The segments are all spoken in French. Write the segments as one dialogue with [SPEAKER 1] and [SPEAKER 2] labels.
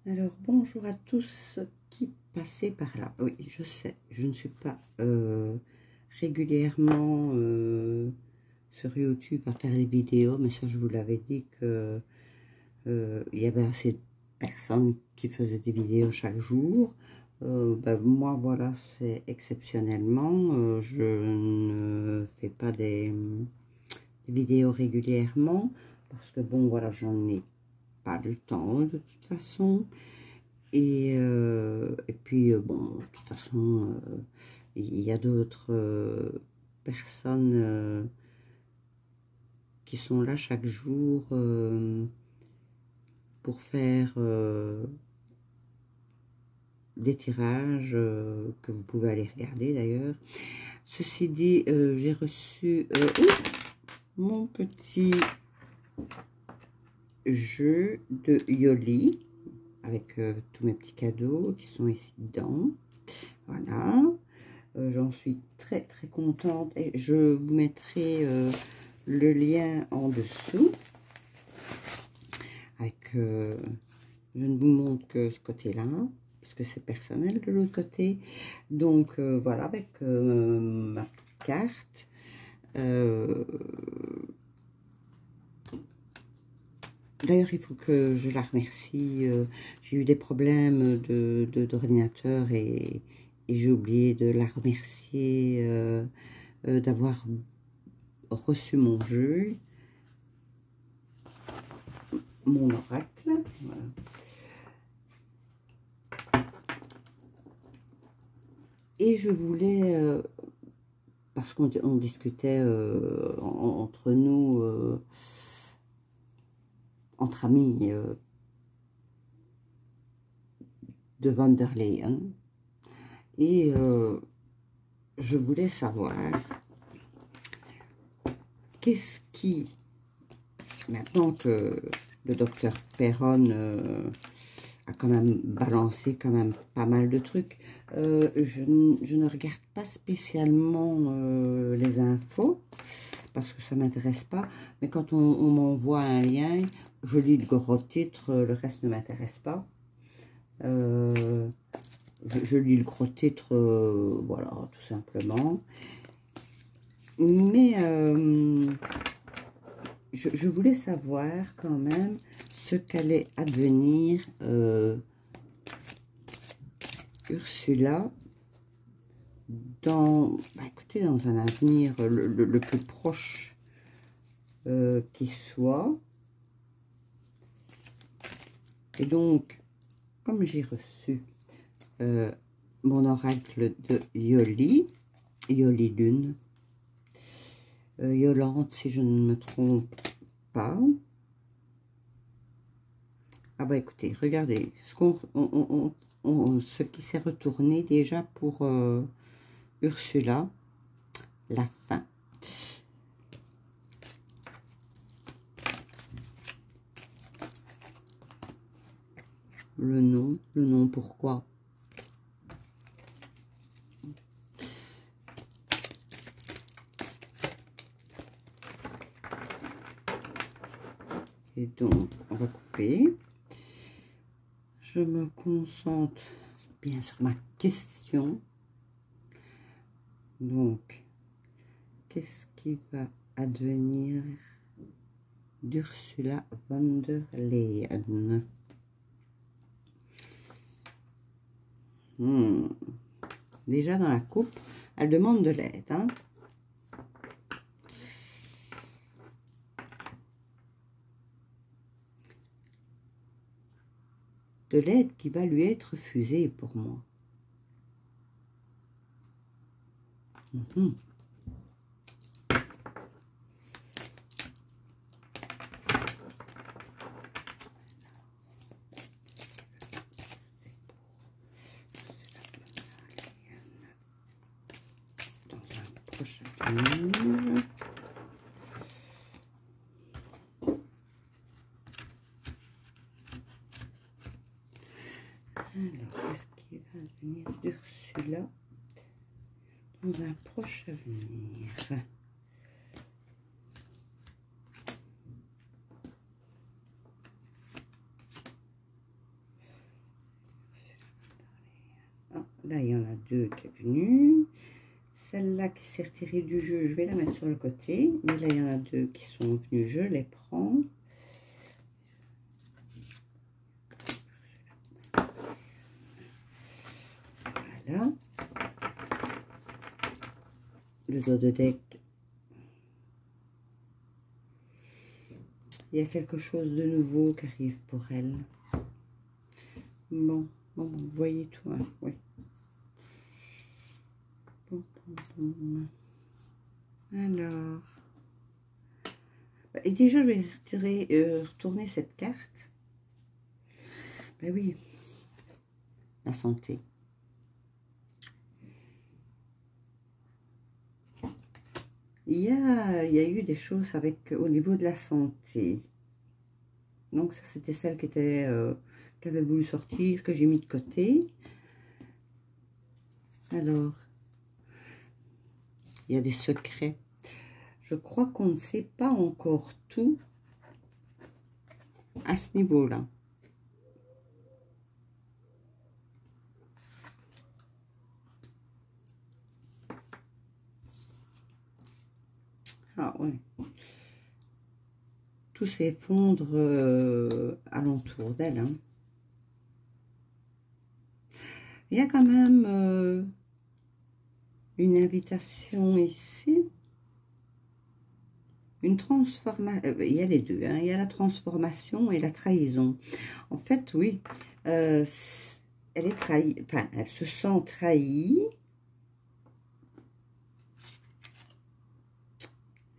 [SPEAKER 1] Alors, bonjour à tous qui passaient par là. Oui, je sais, je ne suis pas régulièrement sur YouTube à faire des vidéos, mais ça, je vous l'avais dit que il y avait assez de personnes qui faisaient des vidéos chaque jour. Ben, moi, voilà, c'est exceptionnellement. Je ne fais pas des vidéos régulièrement parce que, bon, voilà, j'en ai pas le temps de toute façon. Et puis, bon, de toute façon, il y a d'autres personnes qui sont là chaque jour pour faire des tirages que vous pouvez aller regarder d'ailleurs. Ceci dit, j'ai reçu mon petit jeu de Yoli avec tous mes petits cadeaux qui sont ici dedans. Voilà. J'en suis très très contente et je vous mettrai le lien en dessous avec je ne vous montre que ce côté là parce que c'est personnel de l'autre côté, donc voilà, avec ma petite carte. D'ailleurs, il faut que je la remercie. J'ai eu des problèmes d'ordinateur et j'ai oublié de la remercier d'avoir reçu mon jeu, mon oracle. Voilà. Et je voulais, parce qu'on discutait entre nous, entre amis, de Van der Leyen, et je voulais savoir qu'est-ce qui, maintenant que le docteur Perron a quand même balancé quand même pas mal de trucs, je ne regarde pas spécialement les infos parce que ça m'intéresse pas, mais quand on m'envoie un lien, je lis le gros titre, le reste ne m'intéresse pas. Je lis le gros titre, voilà, tout simplement. Mais je voulais savoir quand même ce qu'allait advenir Ursula dans, bah, écoutez, dans un avenir le plus proche qui soit. Et donc, comme j'ai reçu mon oracle de Yoli, Yoli Lune, Yolande si je ne me trompe pas. Ah bah écoutez, regardez, ce qui s'est retourné déjà pour Ursula, la fin. Le nom pourquoi? Et donc, on va couper. Je me concentre bien sur ma question. Donc, qu'est-ce qui va advenir d'Ursula von der Leyen? Déjà dans la coupe, elle demande de l'aide, hein. De l'aide qui va lui être refusée pour moi. Dans un prochain avenir. Alors, qu'est-ce qui va advenir d'Ursula dans un proche avenir? là, il y en a deux qui est venue. Celle-là qui s'est retirée du jeu, je vais la mettre sur le côté. Mais là, il y en a deux qui sont venus, je les prends. Voilà. Le dos de deck. Il y a quelque chose de nouveau qui arrive pour elle. Bon, vous voyez tout, hein, oui. Bon. Alors, et déjà, je vais retourner cette carte. Ben oui, la santé. Il y a eu des choses au niveau de la santé. Donc, ça, c'était celle qui avait voulu sortir, que j'ai mis de côté. Alors, il y a des secrets. Je crois qu'on ne sait pas encore tout à ce niveau-là. Ah ouais. Tout s'effondre alentour d'elle. Hein. Il y a quand même une invitation ici. Une transformation. Il y a les deux. Hein. Il y a la transformation et la trahison. En fait, oui. Elle est trahie. Enfin, elle se sent trahie.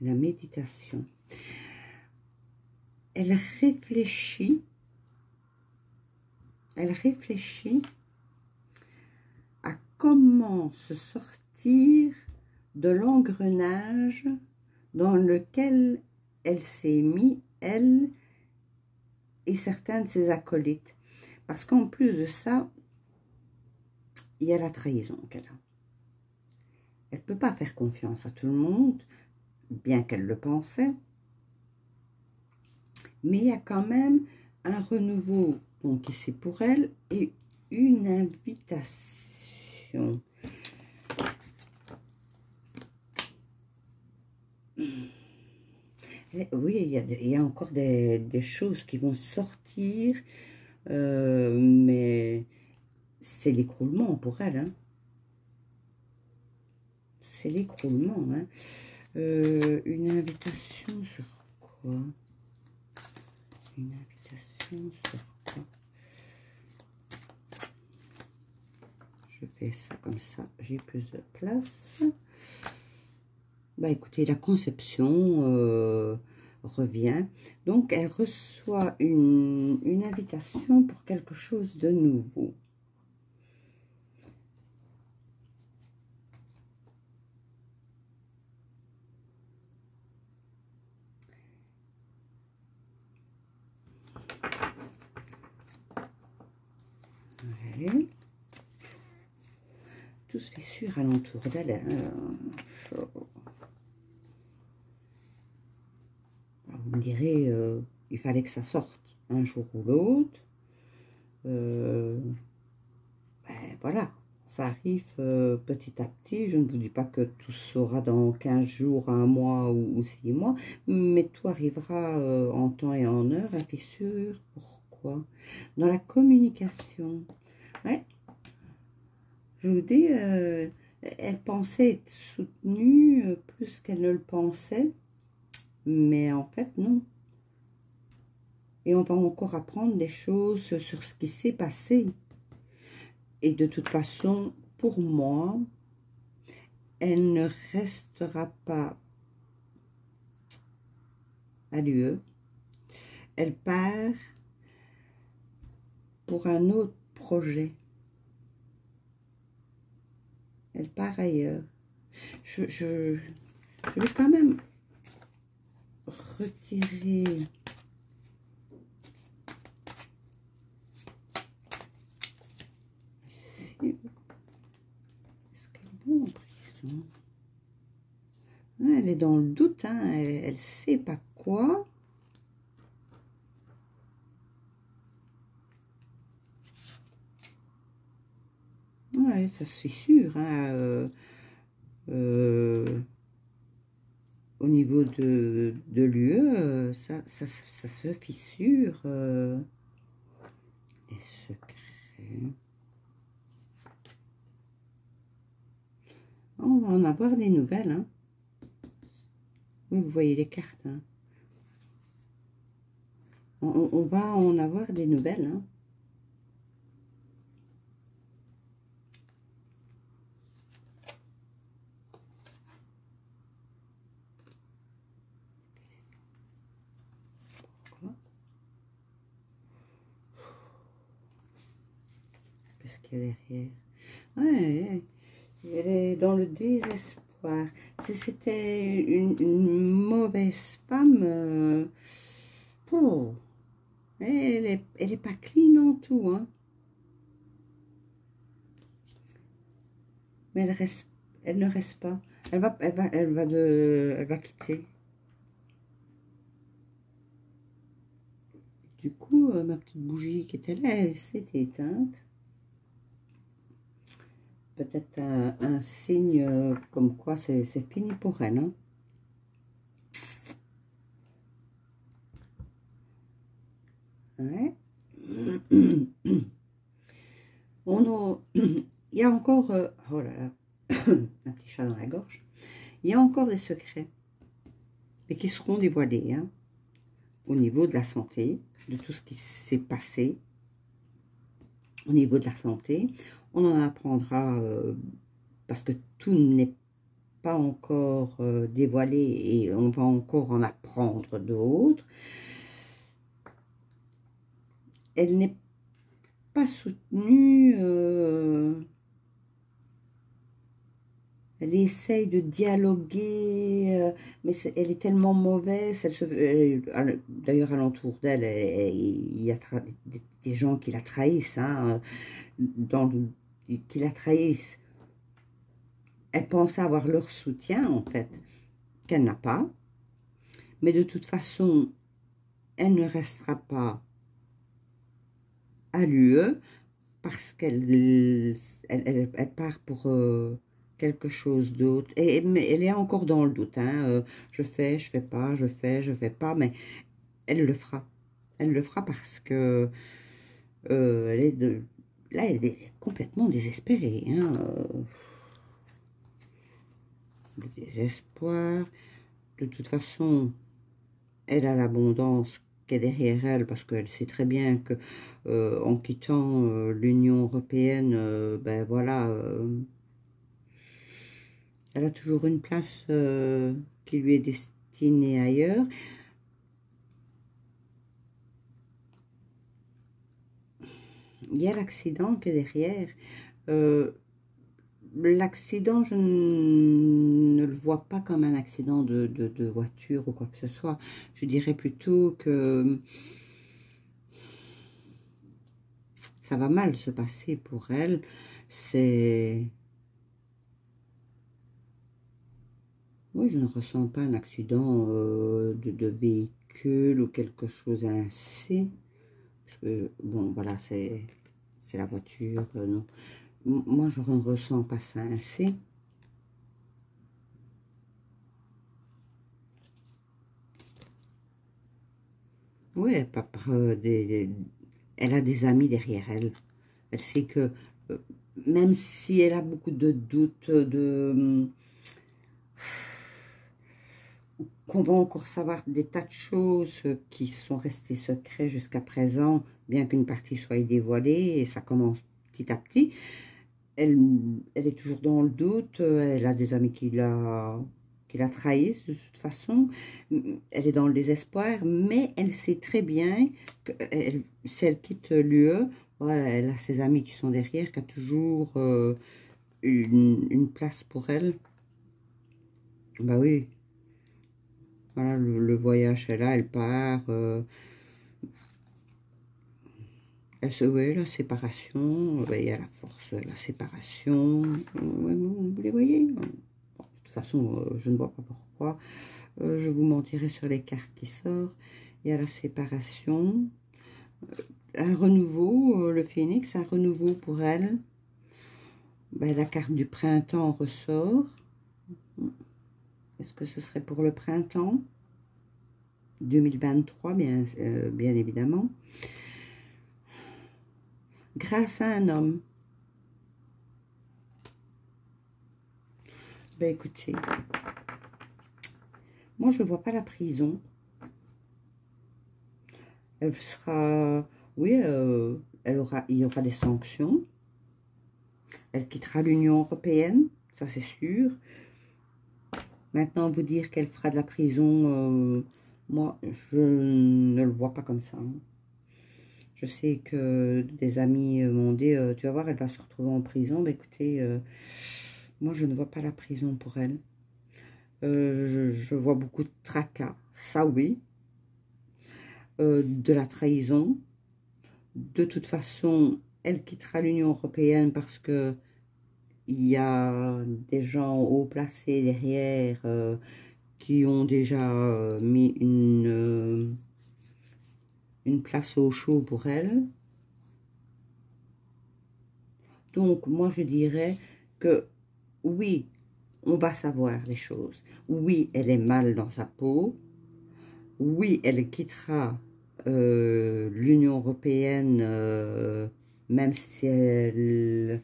[SPEAKER 1] La méditation. Elle réfléchit à comment se sortir de l'engrenage dans lequel elle s'est mis, elle et certains de ses acolytes. Parce qu'en plus de ça, il y a la trahison qu'elle a. Elle ne peut pas faire confiance à tout le monde, bien qu'elle le pensait. Mais il y a quand même un renouveau, donc ici pour elle, et une invitation. Et oui, il y a encore des choses qui vont sortir, mais c'est l'écroulement pour elle. Hein. C'est l'écroulement. Hein. Une invitation sur quoi? Une invitation sur quoi? Je fais ça comme ça, j'ai plus de place. Bah écoutez, la conception revient. Donc, elle reçoit une invitation pour quelque chose de nouveau. Ouais. Tout se fait sûr alentour d'elle. Hein. Vous me direz, il fallait que ça sorte un jour ou l'autre. Ben, voilà, ça arrive petit à petit. Je ne vous dis pas que tout sera dans 15 jours, un mois ou 6 mois, mais tout arrivera en temps et en heure, à fissure. Pourquoi? Dans la communication. Ouais. Je vous dis, elle pensait être soutenue plus qu'elle ne le pensait, mais en fait, non. Et on va encore apprendre des choses sur ce qui s'est passé. Et de toute façon, pour moi, elle ne restera pas à l'UE. Elle part pour un autre projet. Elle part ailleurs. Je vais quand même retirer... Est-ce qu'elle est bonne en prison? Elle est dans le doute, hein. Elle sait pas quoi. Ouais, ça c'est sûr. Hein, au niveau de l'UE, ça se fissure. Les secrets. On va en avoir des nouvelles. Hein. Oui, vous voyez les cartes. Hein. On va en avoir des nouvelles. Hein. Qu'est-ce qu'il y a derrière? Ouais, elle est dans le désespoir. Si c'était une mauvaise femme, oh, elle est pas clean en tout, hein. Mais elle ne reste pas. Elle va quitter. Du coup, ma petite bougie qui était là, elle s'est éteinte. Peut-être un signe comme quoi c'est fini pour elle. Hein. Ouais. Il y a encore... oh là là, un petit chat dans la gorge. Il y a encore des secrets, mais qui seront dévoilés hein, au niveau de la santé, de tout ce qui s'est passé au niveau de la santé. On en apprendra, parce que tout n'est pas encore dévoilé et on va encore en apprendre d'autres. Elle n'est pas soutenue, elle essaye de dialoguer, mais elle est tellement mauvaise. D'ailleurs, alentour d'elle, il y a des gens qui la trahissent, hein, qui la trahissent. Elle pense avoir leur soutien, en fait, qu'elle n'a pas. Mais de toute façon, elle ne restera pas à l'UE parce qu'elle elle part pour quelque chose d'autre. Mais elle est encore dans le doute. Hein, je fais pas, je fais pas. Mais elle le fera. Elle le fera parce que là, elle est complètement désespérée. Hein, le désespoir. De toute façon, elle a l'abondance qui est derrière elle parce qu'elle sait très bien que en quittant l'Union européenne, ben voilà, elle a toujours une place qui lui est destinée ailleurs. Il y a l'accident qui est derrière. L'accident, je ne le vois pas comme un accident de voiture ou quoi que ce soit. Je dirais plutôt que ça va mal se passer pour elle. Oui, je ne ressens pas un accident de véhicule ou quelque chose ainsi. Parce que, bon, voilà, c'est la voiture. Non. Moi, je ne ressens pas ça ainsi. Oui, elle a des amis derrière elle. Elle sait que, même si elle a beaucoup de doutes, qu'on va encore savoir des tas de choses qui sont restées secrets jusqu'à présent, bien qu'une partie soit dévoilée, et ça commence petit à petit. Elle est toujours dans le doute, elle a des amis qui la trahissent de toute façon, elle est dans le désespoir, mais elle sait très bien que si elle quitte l'UE, ouais, elle a ses amis qui sont derrière, qui a toujours une place pour elle. Bah oui, voilà, le voyage est là, elle part. Oui, la séparation, il y a la force, la séparation. Vous les voyez? Bon, de toute façon, je ne vois pas pourquoi. Je vous mentirai sur les cartes qui sortent. Il y a la séparation. Un renouveau, le phénix, un renouveau pour elle. Ben, la carte du printemps ressort. Est-ce que ce serait pour le printemps 2023, bien évidemment. Grâce à un homme. Ben écoutez, moi je vois pas la prison. Elle sera, oui, il y aura des sanctions. Elle quittera l'Union européenne, ça c'est sûr. Maintenant, vous dire qu'elle fera de la prison, moi je ne le vois pas comme ça. Hein. Je sais que des amis m'ont dit, tu vas voir, elle va se retrouver en prison. Ben écoutez, moi je ne vois pas la prison pour elle. Je vois beaucoup de tracas, ça oui. De la trahison. De toute façon, elle quittera l'Union européenne parce que il y a des gens haut placés derrière qui ont déjà mis une place au chaud pour elle. Donc, moi, je dirais que oui, on va savoir les choses. Oui, elle est mal dans sa peau. Oui, elle quittera l'Union européenne, même si elle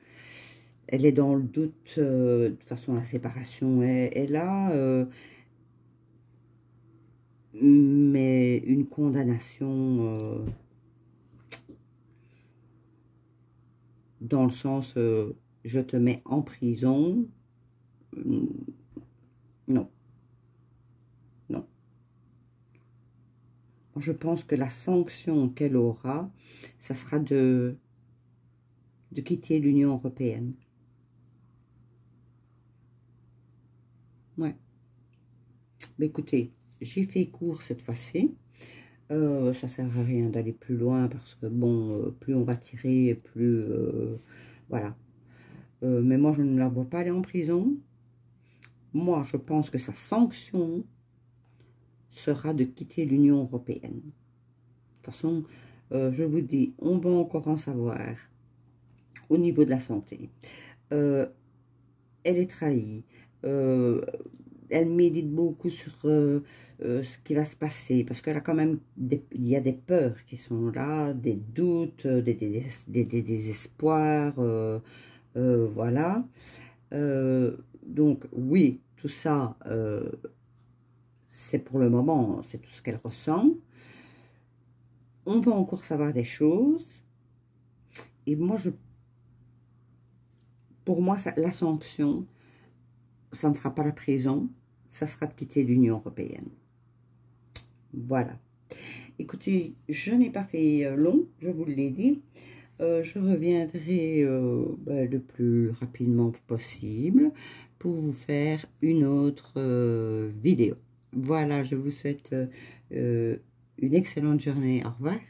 [SPEAKER 1] est dans le doute. De toute façon, la séparation est là. Mais une condamnation dans le sens je te mets en prison, non, non. Je pense que la sanction qu'elle aura, ça sera de quitter l'Union européenne. Ouais. Mais écoutez, j'ai fait court cette fois-ci. Ça sert à rien d'aller plus loin parce que bon, plus on va tirer, plus voilà. Mais moi, je ne la vois pas aller en prison. Moi, je pense que sa sanction sera de quitter l'Union européenne. De toute façon, je vous dis, on va encore en savoir au niveau de la santé. Elle est trahie. Elle médite beaucoup sur ce qui va se passer, parce qu'elle a quand même il y a des peurs qui sont là, des doutes, des désespoirs, voilà. Donc oui, tout ça, c'est pour le moment, c'est tout ce qu'elle ressent. On va encore savoir des choses, et moi, pour moi, la sanction, ça ne sera pas la prison, ça sera de quitter l'Union européenne. Voilà. Écoutez, je n'ai pas fait long, je vous l'ai dit. Je reviendrai le plus rapidement possible pour vous faire une autre vidéo. Voilà, je vous souhaite une excellente journée. Au revoir.